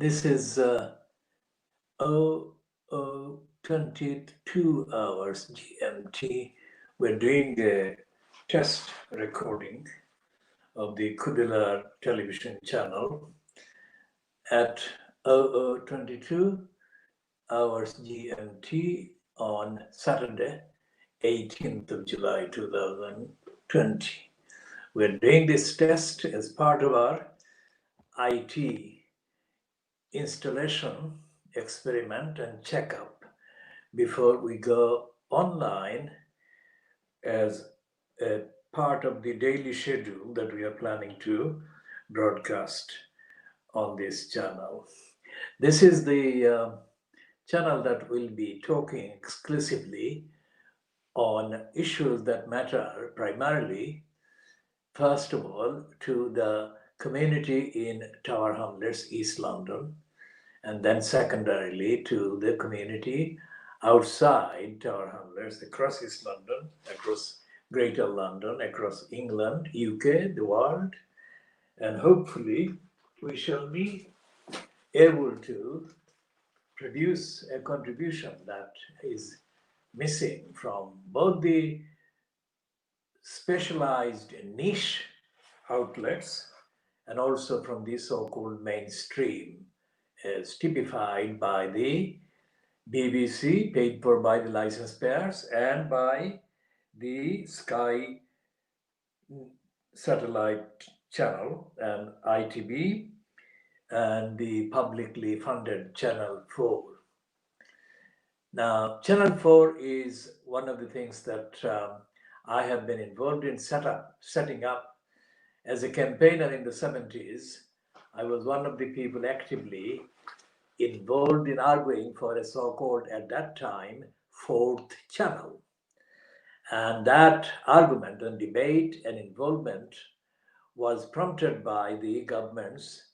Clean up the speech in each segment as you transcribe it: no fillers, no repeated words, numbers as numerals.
This is 22 hours GMT. We're doing a test recording of the Khoodeelaar television channel at 22 hours GMT on Saturday, 18th of July 2020. We're doing this test as part of our IT installation, experiment, and checkup before we go online as a part of the daily schedule that we are planning to broadcast on this channel. This is the channel that will be talking exclusively on issues that matter primarily, first of all, to the community in Tower Hamlets, East London, and then secondarily to the community outside Tower Hamlets, across East London, across Greater London, across England, UK, the world, and hopefully we shall be able to produce a contribution that is missing from both the specialized niche outlets and also from the so-called mainstream, as typified by the BBC, paid for by the license payers, and by the Sky satellite channel and ITV and the publicly funded Channel 4. Now, Channel 4 is one of the things that I have been involved in setting up as a campaigner in the 70s. I was one of the people actively involved in arguing for a so-called, at that time, fourth channel. And that argument and debate and involvement was prompted by the government's,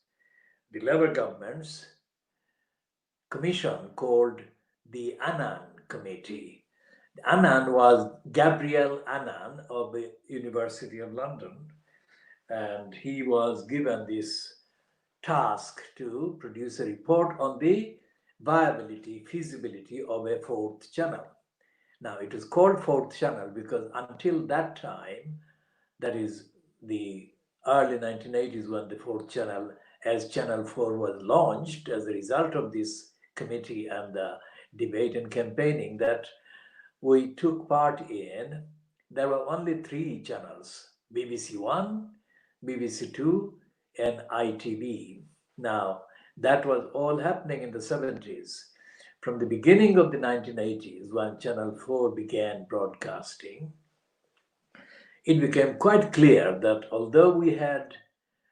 the Labour government's commission called the Annan Committee. Annan was Gabriel Annan of the University of London, and he was given this task to produce a report on the viability, feasibility of a fourth channel. Now, it is called fourth channel because until that time, that is the early 1980s, when the fourth channel as Channel 4 was launched as a result of this committee and the debate and campaigning that we took part in, there were only three channels: BBC One, BBC Two, and ITV. Now, that was all happening in the 70s. From the beginning of the 1980s, when Channel 4 began broadcasting, it became quite clear that although we had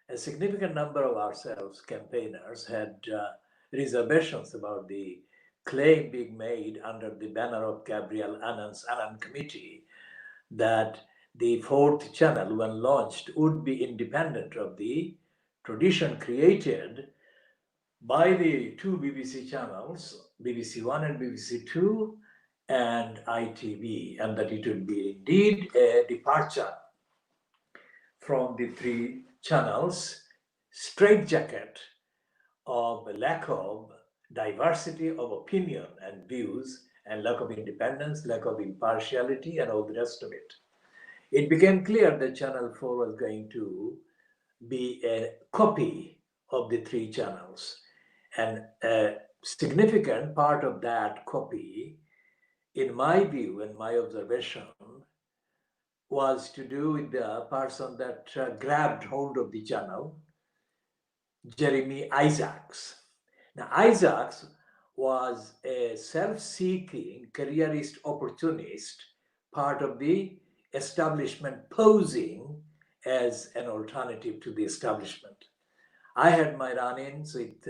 a significant number of ourselves, campaigners, had reservations about the claim being made under the banner of Gabriel Annan's Annan Committee that the fourth channel, when launched, would be independent of the tradition created by the two BBC channels, BBC One and BBC Two, and ITV, and that it would be indeed a departure from the three channels, straitjacket of lack of diversity of opinion and views, and lack of independence, lack of impartiality, and all the rest of it. It became clear that Channel 4 was going to be a copy of the three channels. And a significant part of that copy, in my view and my observation, was to do with the person that grabbed hold of the channel, Jeremy Isaacs. Now, Isaacs was a self-seeking, careerist opportunist, part of the establishment, posing as an alternative to the establishment. I had my run-ins with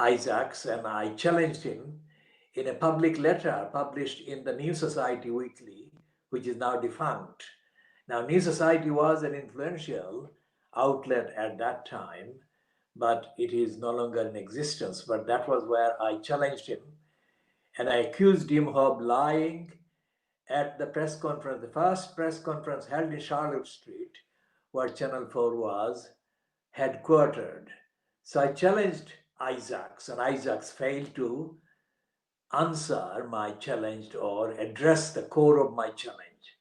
Isaacs, and I challenged him in a public letter published in the New Society Weekly, which is now defunct. Now, New Society was an influential outlet at that time, but it is no longer in existence. But that was where I challenged him, and I accused him of lying at the press conference, the first press conference held in Charlotte Street, where Channel 4 was headquartered. So I challenged Isaacs, and Isaacs failed to answer my challenge or address the core of my challenge.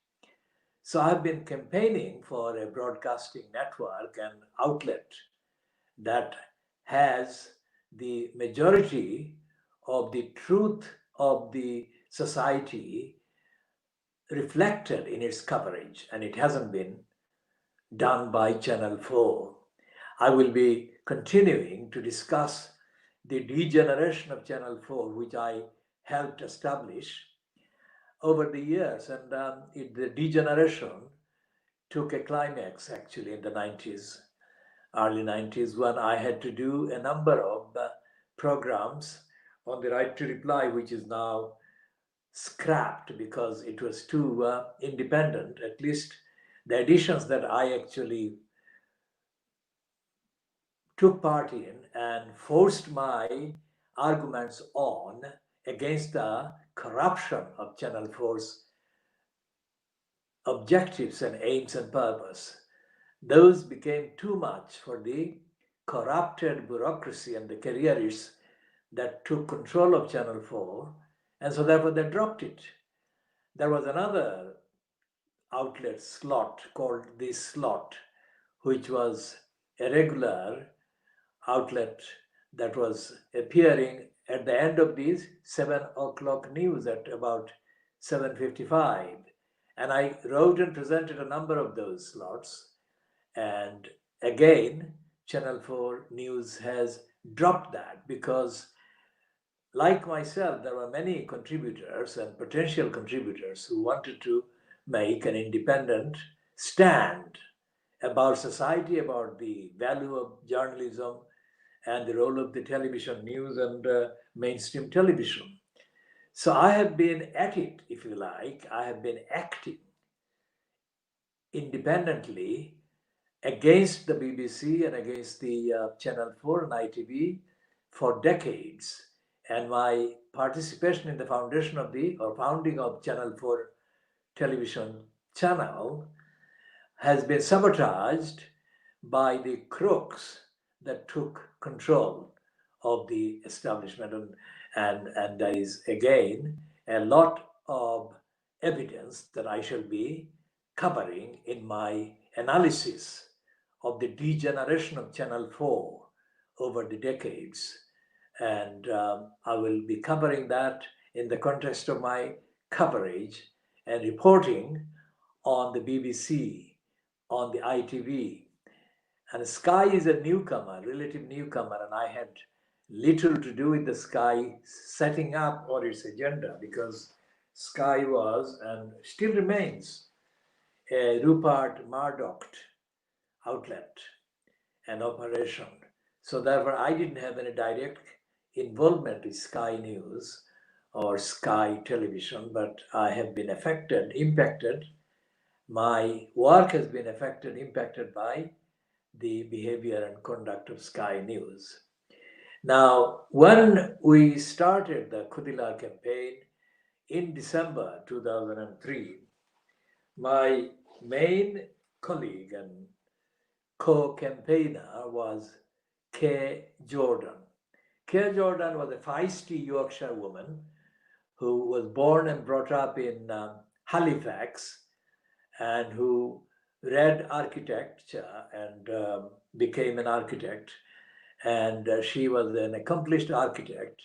So I've been campaigning for a broadcasting network and outlet that has the majority of the truth of the society reflected in its coverage, and it hasn't been done by Channel 4. I will be continuing to discuss the degeneration of Channel 4, which I helped establish over the years. And the degeneration took a climax actually in the 90s, early 90s, when I had to do a number of programs on the right to reply, which is now scrapped because it was too independent. At least the editions that I actually took part in and forced my arguments on against the corruption of Channel 4's objectives and aims and purpose. Those became too much for the corrupted bureaucracy and the careerists that took control of Channel 4, and so therefore they dropped it. There was another outlet slot called the slot, which was a regular outlet that was appearing at the end of these 7 o'clock news at about 7:55. And I wrote and presented a number of those slots. And again, Channel 4 News has dropped that because, like myself, there were many contributors and potential contributors who wanted to make an independent stand about society, about the value of journalism, and the role of the television news and mainstream television. So I have been at it, if you like. I have been acting independently against the BBC and against the Channel 4 and ITV for decades. And my participation in the foundation of the or founding of Channel 4 television channel has been sabotaged by the crooks that took control of the establishment. And there is again a lot of evidence that I shall be covering in my analysis of the degeneration of Channel 4 over the decades. And I will be covering that in the context of my coverage and reporting on the BBC, on the ITV. And Sky is a newcomer, relative newcomer, and I had little to do with the Sky setting up or its agenda because Sky was and still remains a Rupert Murdoch outlet and operation. So therefore, I didn't have any direct involvement with Sky News or Sky Television, but I have been affected, impacted. My work has been affected, impacted by the behavior and conduct of Sky News. Now, when we started the Khoodeelaar campaign in December 2003, my main colleague and co-campaigner was Kay Jordan. Kay Jordan was a feisty Yorkshire woman who was born and brought up in Halifax and who read architecture and became an architect. And she was an accomplished architect,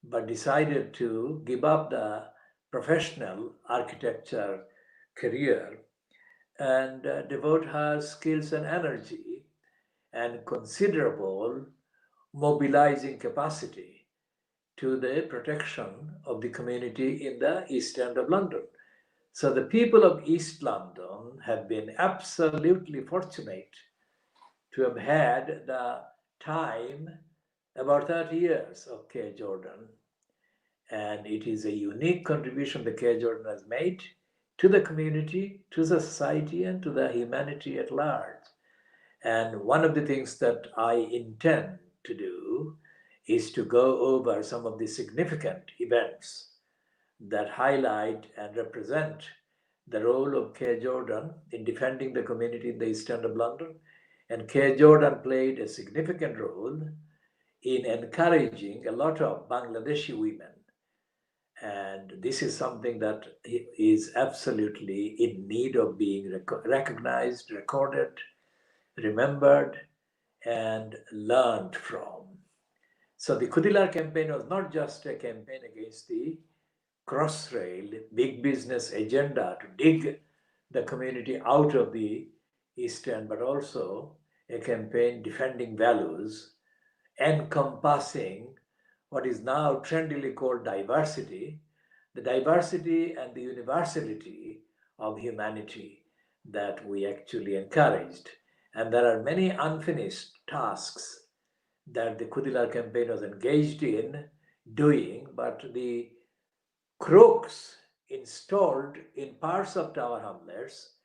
but decided to give up the professional architecture career and devote her skills and energy and considerable mobilizing capacity to the protection of the community in the East End of London. So the people of East London have been absolutely fortunate to have had the time, about 30 years of Kay Jordan. And it is a unique contribution that Kay Jordan has made to the community, to the society, and to the humanity at large. And one of the things that I intend to do is to go over some of the significant events that highlight and represent the role of Kay Jordan in defending the community in the East End of London And K. Jordan played a significant role in encouraging a lot of Bangladeshi women. And this is something that is absolutely in need of being recognized, recorded, remembered, and learned from. So the Khoodeelaar campaign was not just a campaign against the cross-rail big business agenda to dig the community out of the East End, but also a campaign defending values encompassing what is now trendily called diversity, the diversity and the universality of humanity that we actually encouraged. And there are many unfinished tasks that the Khoodeelaar campaign was engaged in doing, but the crooks installed in parts of Tower Hamlets,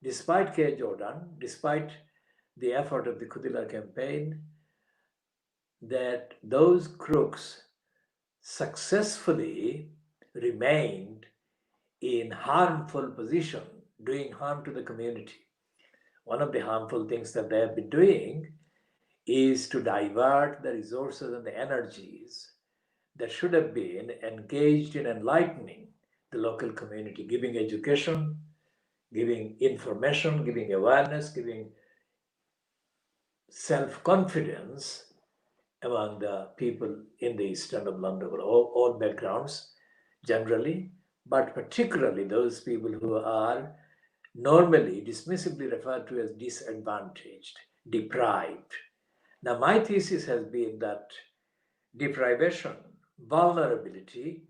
despite K. Jordan, despite the effort of the Khoodeelaar campaign, that those crooks successfully remained in harmful position, doing harm to the community. One of the harmful things that they have been doing is to divert the resources and the energies that should have been engaged in enlightening the local community, giving education, giving information, giving awareness, giving self-confidence among the people in the East End of London, all backgrounds generally, but particularly those people who are normally dismissively referred to as disadvantaged, deprived. Now, my thesis has been that deprivation, vulnerability,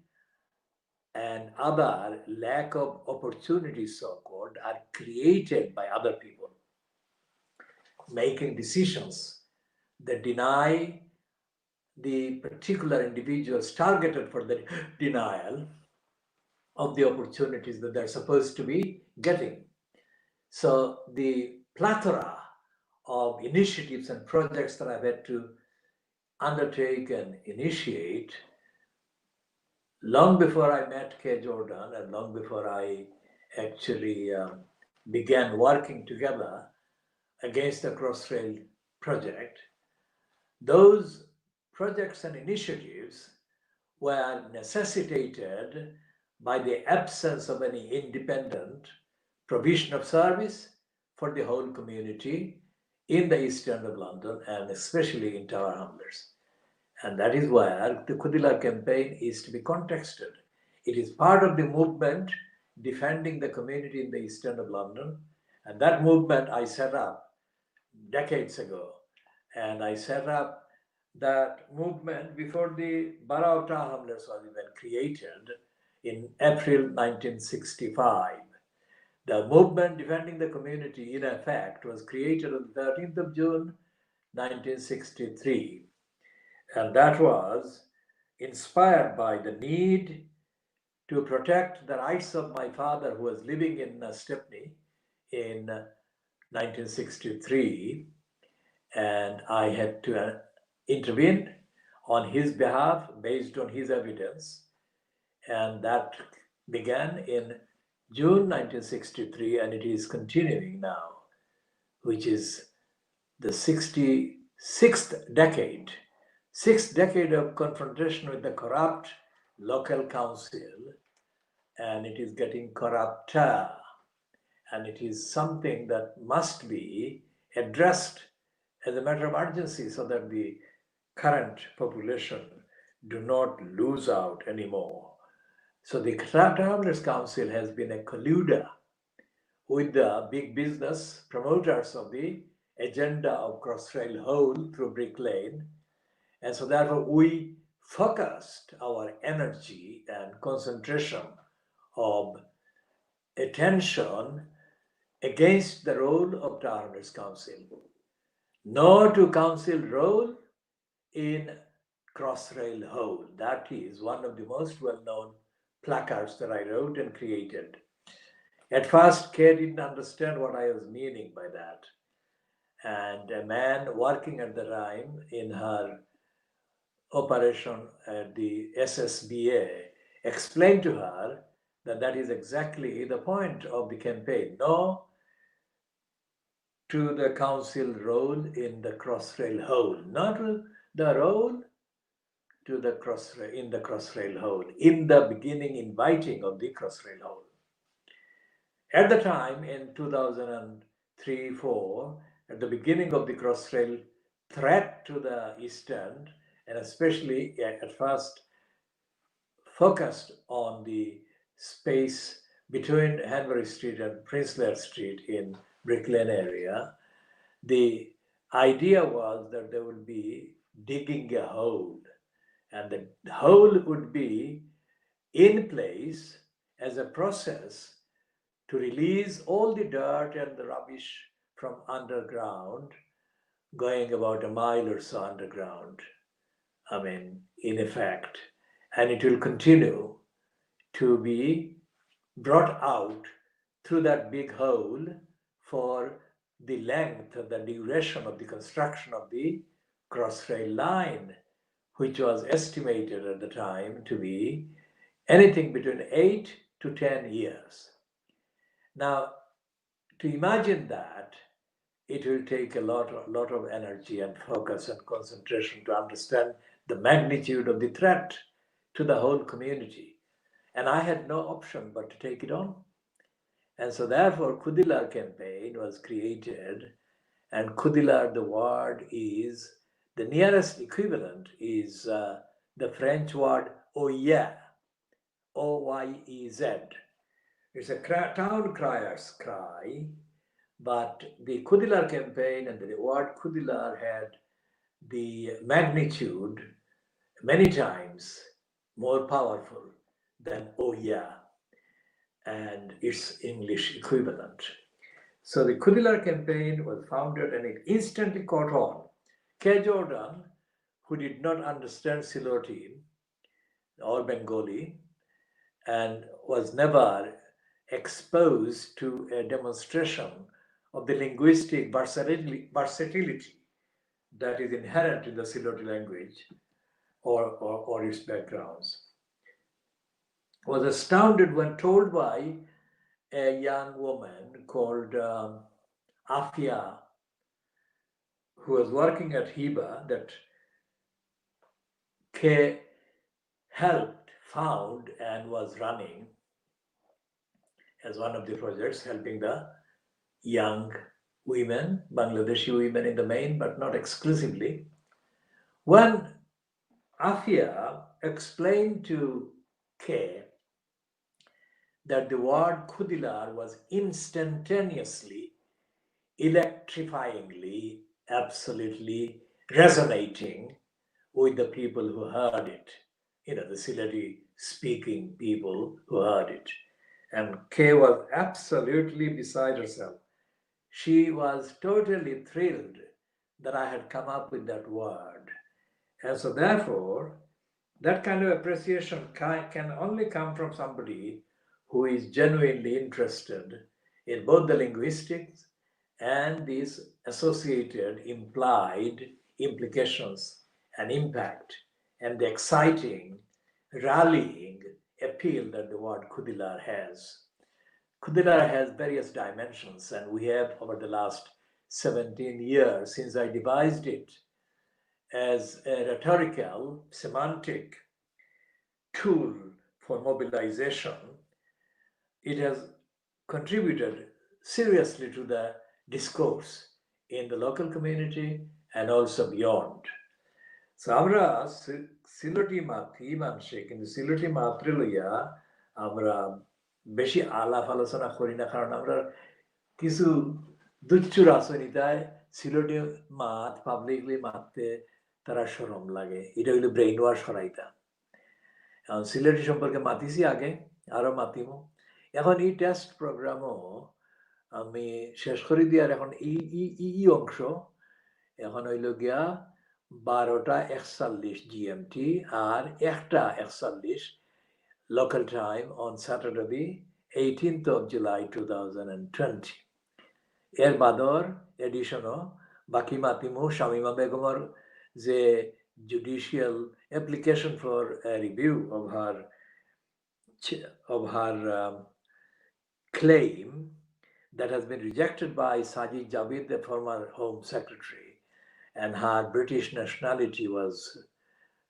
and other lack of opportunities, so-called, are created by other people making decisions that deny the particular individuals targeted for the denial of the opportunities that they're supposed to be getting. So the plethora of initiatives and projects that I've had to undertake and initiate long before I met K. Jordan and long before I actually began working together against the Crossrail project, those projects and initiatives were necessitated by the absence of any independent provision of service for the whole community in the East End of London and especially in Tower Hamlets. And that is where the Khoodeelaar campaign is to be contexted. It is part of the movement defending the community in the East End of London. And that movement I set up decades ago. And I set up that movement before the Borough of Tower Hamlets was even created in April 1965. The movement defending the community, in effect, was created on the 13th of June, 1963. And that was inspired by the need to protect the rights of my father, who was living in Stepney in 1963. And I had to intervene on his behalf based on his evidence. And that began in June 1963, and it is continuing now, which is the 66th decade, sixth decade of confrontation with the corrupt local council, and it is getting corrupter. And it is something that must be addressed as a matter of urgency so that the current population do not lose out anymore. So the Travelers Council has been a colluder with the big business promoters of the agenda of Crossrail Hole through Brick Lane. And so therefore we focused our energy and concentration of attention against the role of Travelers Council. No to council role in Crossrail Hole. That is one of the most well-known placards that I wrote and created. At first, Kay didn't understand what I was meaning by that. And a man working at the time in her operation at the SSBA explained to her that that is exactly the point of the campaign. No to the council role in the crossrail hole, not the role to the crossrail in the crossrail hole, in the beginning inviting of the crossrail hole. At the time in 2003-4, at the beginning of the crossrail threat to the East End, and especially at first focused on the space between Hanbury Street and Prince Lear Street in Brick Lane area, the idea was that there would be digging a hole, and the hole would be in place as a process to release all the dirt and the rubbish from underground, going about a mile or so underground. I mean, in effect, and it will continue to be brought out through that big hole for the length of the duration of the construction of the crossrail line, which was estimated at the time to be anything between 8 to 10 years. Now, to imagine that, it will take a lot of energy and focus and concentration to understand the magnitude of the threat to the whole community. And I had no option but to take it on. And so therefore, KhoodeelaarTV campaign was created, and KhoodeelaarTV, the word is, the nearest equivalent is the French word Oyez, O-Y-E-Z. It's a town crier's cry, but the KhoodeelaarTV campaign and the word Khoodeelaar had the magnitude many times more powerful than Oyez and its English equivalent. So the KhoodeelaarTV campaign was founded and it instantly caught on. K. Jordan, who did not understand Siloti or Bengali and was never exposed to a demonstration of the linguistic versatility that is inherent in the Siloti language or its backgrounds, was astounded when told by a young woman called Afia, who was working at Hiba, that K helped, found, and was running as one of the projects, helping the young women, Bangladeshi women in the main, but not exclusively. When Afia explained to K that the word Khoodeelaar was instantaneously, electrifyingly, absolutely resonating with the people who heard it, the Silati speaking people who heard it. And Kay was absolutely beside herself. She was totally thrilled that I had come up with that word. And so therefore, that kind of appreciation can only come from somebody who is genuinely interested in both the linguistics and these associated implied implications and impact and the exciting rallying appeal that the word Khoodeelaar has. Khoodeelaar has various dimensions, and we have over the last 17 years since I devised it as a rhetorical, semantic tool for mobilization, it has contributed seriously to the discourse in the local community and also beyond. So আমরা সিলেটি মাতৃ মানুষে কিন্তু সিলেটি মাতৃ লইয়া আমরা বেশি আলাপ আলোচনা করি না, কারণ আমরা কিছু দুচ্চুর আসনি, তাই সিলেটি মাত পাবলিকলি মারতে তারা শরম লাগে, এটা হইলো ব্রেইন ওয়াশ করাইতা। এখন সিলেটি সম্পর্কে মাতিছি আগে, আরো মাতিমো। এখন এই টেস্ট প্রোগ্রামও আমি শেষ করে দিয়ার এখন এই অংশ এখন হইল গিয়া 12:41 GMT R 1:41 local time on Saturday, 18th of July 2020. এর বাদর এডিশনও বাকি মাতিমু শামিমা বেগমর যে judicial application for a review of her claim that has been rejected by Sajid Javid, the former Home Secretary, and her British nationality was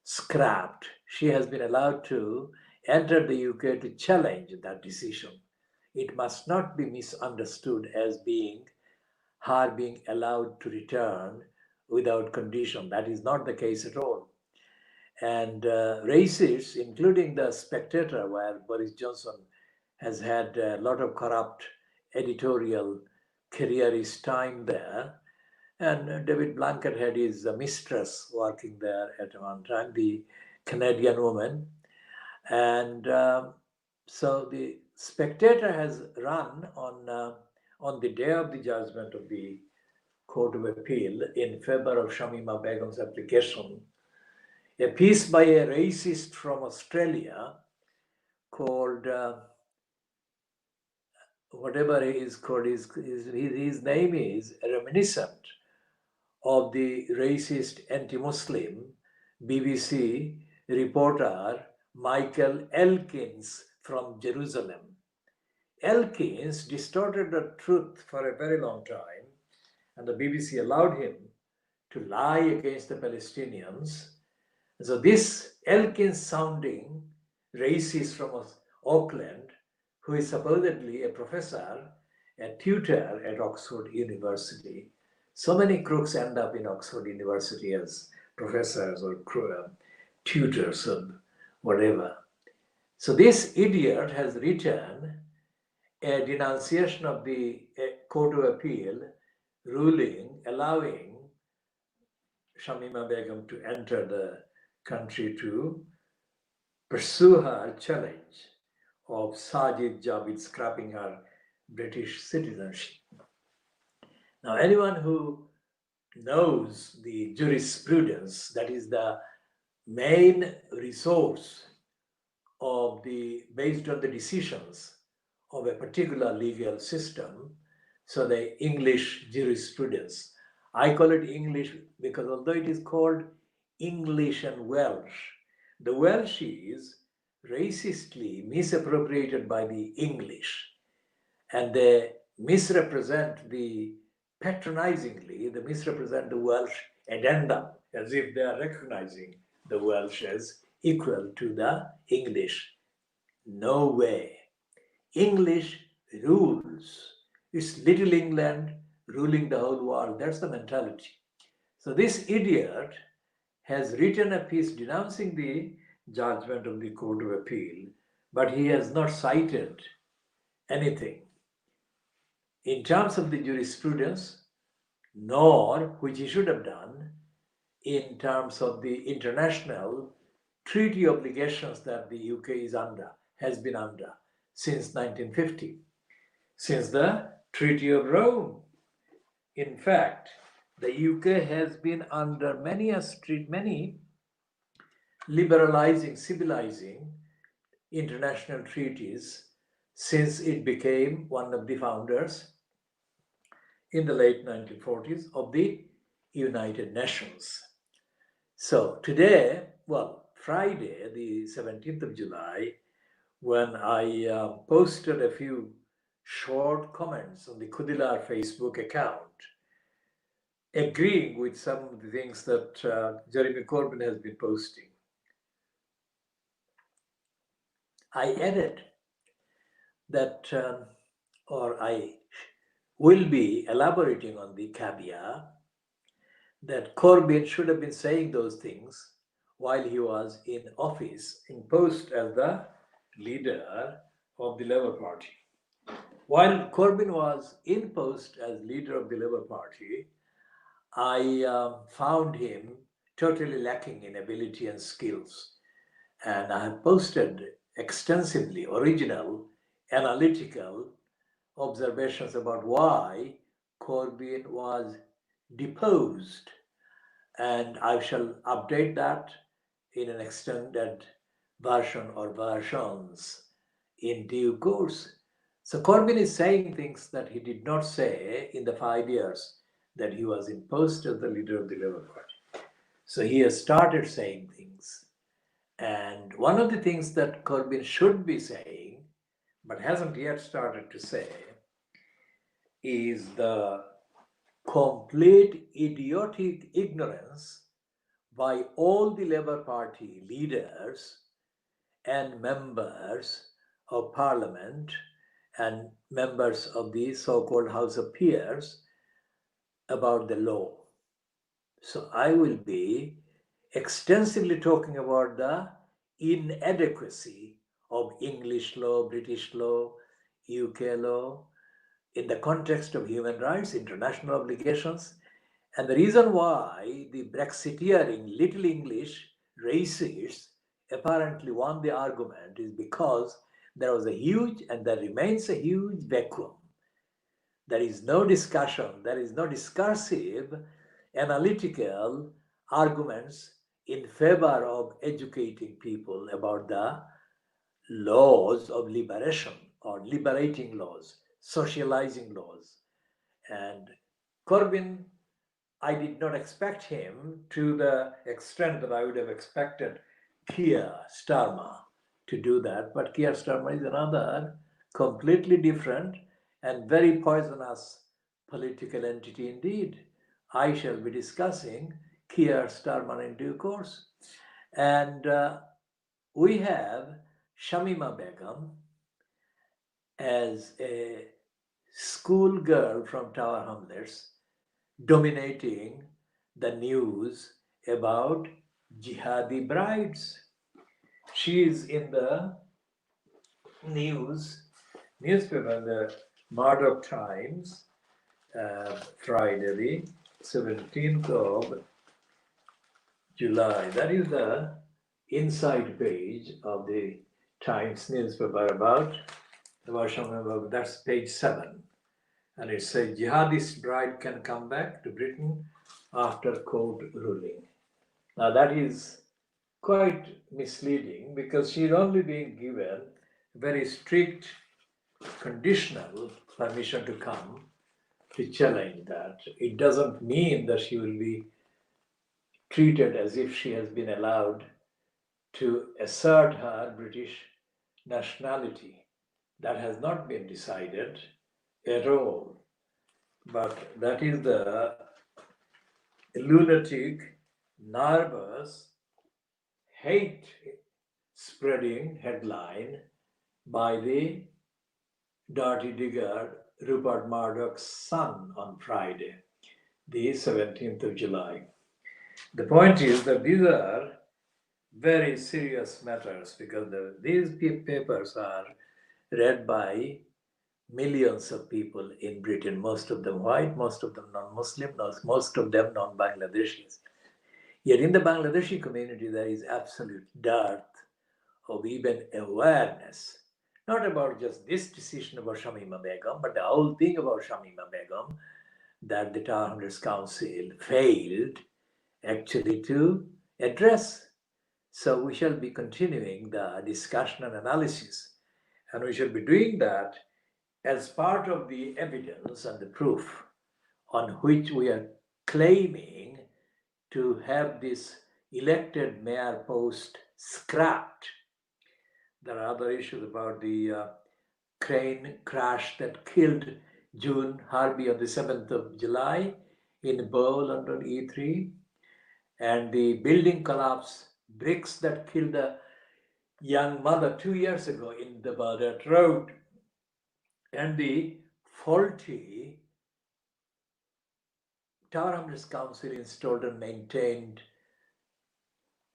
scrapped. She has been allowed to enter the UK to challenge that decision. It must not be misunderstood as being her being allowed to return without condition. That is not the case at all. And racists, including the Spectator, where Boris Johnson has had a lot of corrupt editorial careerist time there, and David Blanket had his mistress working there at one time, the Canadian woman. And so the Spectator has run on the day of the judgment of the Court of Appeal in favor of Shamima Begum's application, a piece by a racist from Australia called whatever he is called, his name is reminiscent of the racist anti-Muslim BBC reporter Michael Elkins from Jerusalem. Elkins distorted the truth for a very long time, and the BBC allowed him to lie against the Palestinians. So this Elkins sounding racist from Auckland, who is supposedly a professor, a tutor at Oxford University. So many crooks end up in Oxford University as professors or tutors or whatever. So this idiot has written a denunciation of the Court of Appeal ruling allowing Shamima Begum to enter the country to pursue her challenge of Sajid Javid scrapping her British citizenship. Now, anyone who knows the jurisprudence, that is the main resource of based on the decisions of a particular legal system, so the English jurisprudence. I call it English because although it is called English and Welsh, the Welsh is racistly misappropriated by the English, and they patronizingly, they misrepresent the Welsh addendum as if they are recognizing the Welsh as equal to the English. No way. English rules. It's Little England ruling the whole world. That's the mentality. So this idiot has written a piece denouncing the judgment of the Court of Appeal, but he has not cited anything in terms of the jurisprudence, nor, which he should have done, in terms of the international treaty obligations that the UK has been under since 1950, since the Treaty of Rome. In fact, the UK has been under many liberalizing, civilizing international treaties since it became one of the founders in the late 1940s of the United Nations. So today, Friday, the 17th of July, when I posted a few short comments on the KhoodeelaarTV Facebook account, agreeing with some of the things that Jeremy Corbyn has been posting, I added that, or I will be elaborating on the caveat that Corbyn should have been saying those things while he was in office, in post as the leader of the Labour Party. While Corbyn was in post as leader of the Labour Party, I found him totally lacking in ability and skills. And I have posted extensively original, analytical observations about why Corbyn was deposed. And I shall update that in an extended version or versions in due course. So Corbyn is saying things that he did not say in the 5 years that he was in post as the leader of the Labour Party. So he has started saying things. And one of the things that Corbyn should be saying, but hasn't yet started to say, is the complete idiotic ignorance by all the Labour Party leaders and members of Parliament and members of the so-called House of Peers about the law. So I will be extensively talking about the inadequacy of English law, British law, UK law, in the context of human rights, international obligations, and the reason why the Brexiteering, little English racists apparently won the argument is because there was a huge, and there remains a huge vacuum. There is no discussion, there is no discursive, analytical arguments in favor of educating people about the laws of liberation or liberating laws, socializing laws. And Corbyn, I did not expect him to the extent that I would have expected Keir Starmer to do that. But Keir Starmer is another completely different and very poisonous political entity indeed. I shall be discussing Keir Starmer in due course. And we have Shamima Begum as a schoolgirl from Tower Hamlets dominating the news about jihadi brides. She is in the newspaper, the Murdoch Times, Friday, the 17th of July. That is the inside page of the Times newspaper about that's page 7. And it says jihadist bride can come back to Britain after court ruling. Now that is quite misleading because she's only being given very strict conditional permission to come to challenge that. It doesn't mean that she will be treated as if she has been allowed to assert her British nationality. That has not been decided at all. But that is the lunatic, nervous, hate spreading headline by the dirty digger Rupert Murdoch's son on Friday, the 17th of July. The point is that these are very serious matters because these papers are read by millions of people in Britain, most of them white, most of them non-Muslim, most of them non-Bangladeshis. Yet in the Bangladeshi community, there is absolute dearth of even awareness, not about just this decision about Shamima Begum, but the whole thing about Shamima Begum, that the Tower Hamlets Council failed actually to address. So we shall be continuing the discussion and analysis, and we shall be doing that as part of the evidence and the proof on which we are claiming to have this elected mayor post scrapped. There are other issues about the crane crash that killed June Harvey on the 7th of July in Bow, London E3, and the building collapse, bricks that killed a young mother 2 years ago in the Baghdad Road, and the faulty Tower Hamlets Council installed and maintained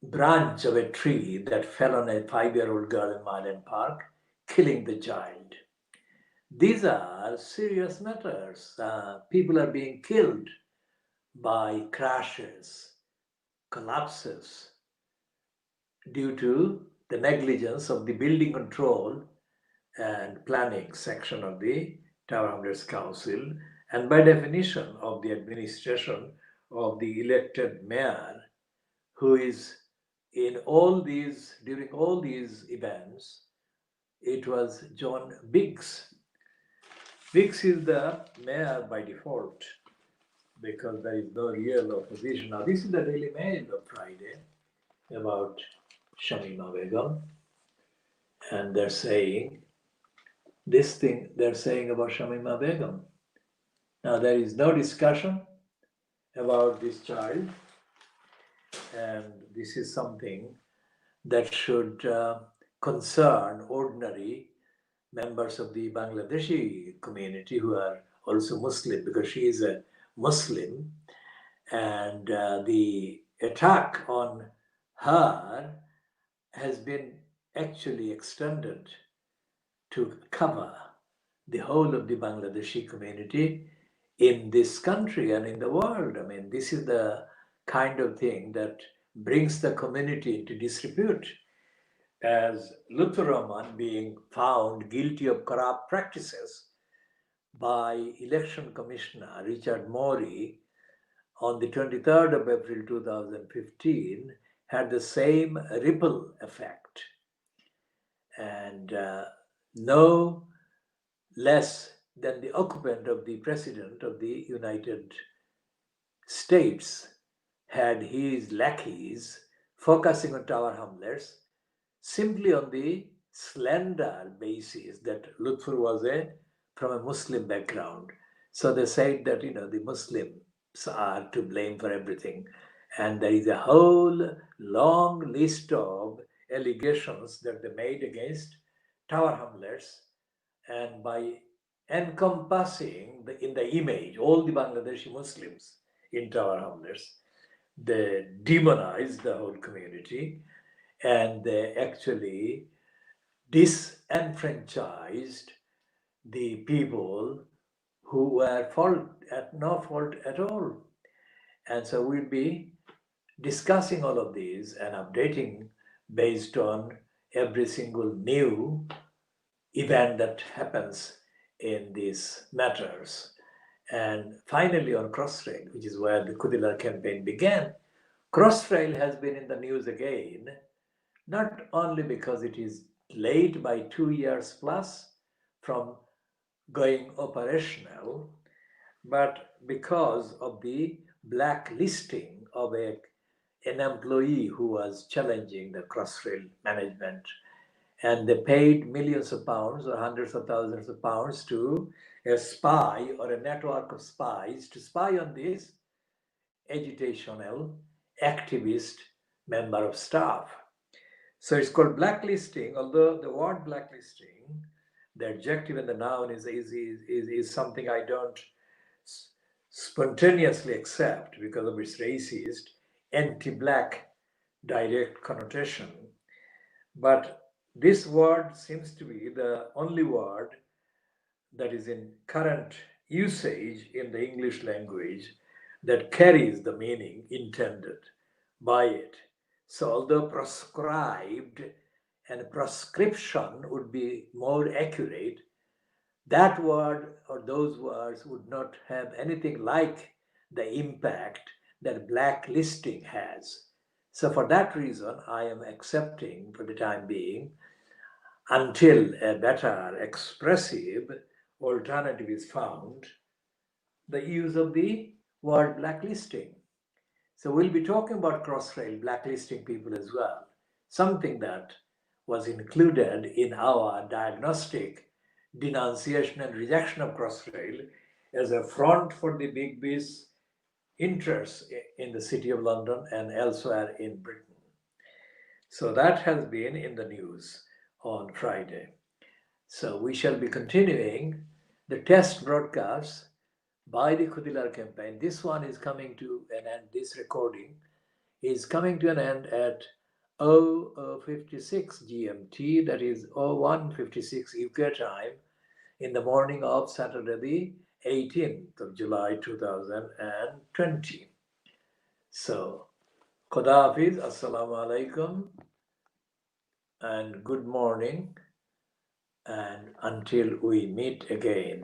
branch of a tree that fell on a 5-year-old girl in Marlin Park, killing the child. These are serious matters. People are being killed by crashes, collapses, due to the negligence of the building control and planning section of the Tower Hamlets Council, and by definition of the administration of the elected mayor, who is in all these, during all these events, it was John Biggs. Biggs is the mayor by default because there is no real opposition. Now, this is the Daily Mail of Friday about Shamima Begum, and they're saying this thing they're saying about Shamima Begum. Now, there is no discussion about this child, and this is something that should concern ordinary members of the Bangladeshi community who are also Muslim, because she is a Muslim, and the attack on her has been actually extended to cover the whole of the Bangladeshi community in this country and in the world. I mean, this is the kind of thing that brings the community into disrepute. As Lutfur Rahman being found guilty of corrupt practices by Election Commissioner Richard Morey on the 23rd of April 2015 had the same ripple effect. And no less than the occupant of the President of the United States had his lackeys focusing on Tower Hamlets simply on the slender basis that Lutfur was from a Muslim background. So they said that, the Muslims are to blame for everything. And there is a whole long list of allegations that they made against Tower Hamlets, and by encompassing in the image all the Bangladeshi Muslims in Tower Hamlets, they demonized the whole community, and they actually disenfranchised the people who were at no fault at all. And so we'll be discussing all of these and updating based on every single new event that happens in these matters. And finally, on Crossrail, which is where the Khoodeelaar campaign began, Crossrail has been in the news again, not only because it is late by 2 years plus from going operational, but because of the blacklisting of an employee who was challenging the Crossrail management. And they paid millions of pounds or hundreds of thousands of pounds to a spy or a network of spies to spy on this agitational activist member of staff. So it's called blacklisting, although the word blacklisting, the adjective and the noun is something I don't spontaneously accept because of its racist, anti-black direct connotation. But this word seems to be the only word that is in current usage in the English language that carries the meaning intended by it. So, although proscribed and proscription would be more accurate, that word or those words would not have anything like the impact that blacklisting has. So, for that reason, I am accepting for the time being until a better expressive alternative is found, the use of the word blacklisting. So we'll be talking about Crossrail blacklisting people as well, something that was included in our diagnostic denunciation and rejection of Crossrail as a front for the big biz interests in the City of London and elsewhere in Britain. So that has been in the news on Friday. So we shall be continuing the test broadcasts by the Khoodeelaar campaign. This one is coming to an end, this recording is coming to an end at 00:56 GMT, that is 01:56 UK time, in the morning of Saturday the 18th of July 2020. So, Khuda Hafiz, Assalamu alaikum, and good morning, and until we meet again.